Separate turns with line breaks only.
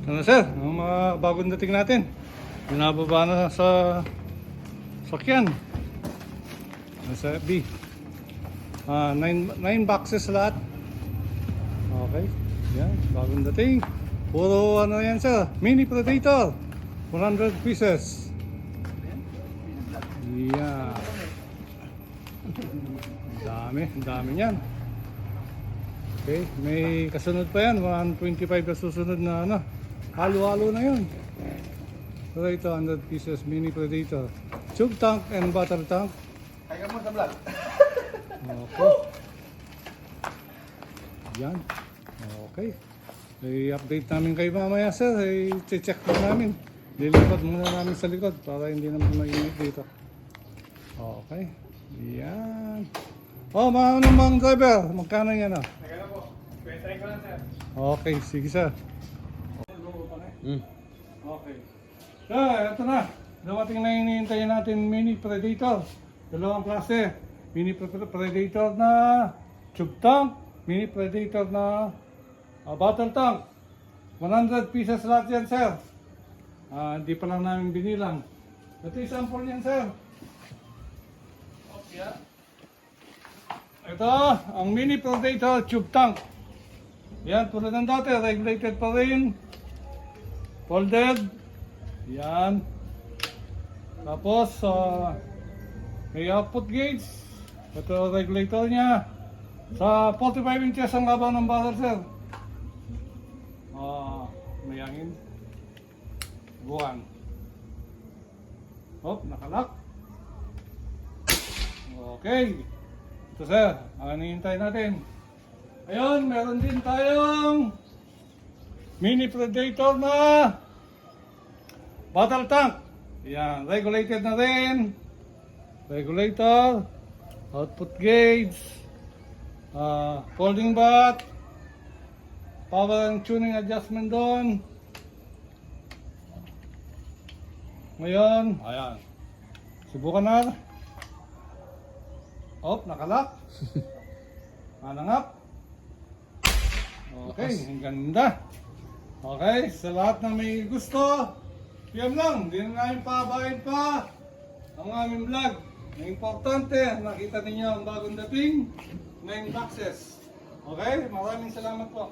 Ano sir, ang mga bagong dating natin. Binababa na sa sakyan. Nasa B. 9 boxes lahat. Okay. Yan, bagong dating. Puro ano yan sir, Mini Predator. 100 pieces. Yeah. Ang dami niyan. Okay, may kasunod pa yan, 125 na susunod na ano. Halo-halo na yun. So ito, 100 pieces Mini Predator. Tube tank and battle tank.
Kaya mo sa vlog.
Okay. Yan. Okay. I-update namin kayo mamaya sir. I-check na namin. Lilipat muna namin sa likod para hindi naman mainit dito. Okay. Yan. Oh, mga driver. Magkano yan ah?
Kaya po. Pwede ko lang sir.
Okay, sige sir. Okay. So, ito na. Dumating na hinihintay natin Mini Predator. Dalawang klase. Mini Predator na tube tank. Mini Predator na battle tank. 100 pieces lahat yan, sir. Hindi pa lang namin binilang. Ito yung sample yan, sir. Okay. Ito, ang Mini Predator tube tank. Yan, tulad ng dati, regulated pa rin. Folded. Yan. Tapos, may output gauge. Ito regulator niya. Sa 45 inches ang haba ng barrel, sir. May hangin. Buwan. Hop, nakalak. Okay. Ito, sir. Ang hinihintay natin. Ayun, meron din tayong Mini Predator na battle tank. Yan, regulated na rin. Regulator, output gauge, folding back, power and tuning adjustment doon. Ngayon, ayan. Subukan na. Op, nakalak. Anangap. Okay, ang ganda. Okay, sa lahat na may gusto, PM lang, hindi na namin pabayin pa ang aming vlog. Ang importante, nakita ninyo ang bagong dating 9 boxes. Okay, maraming salamat po.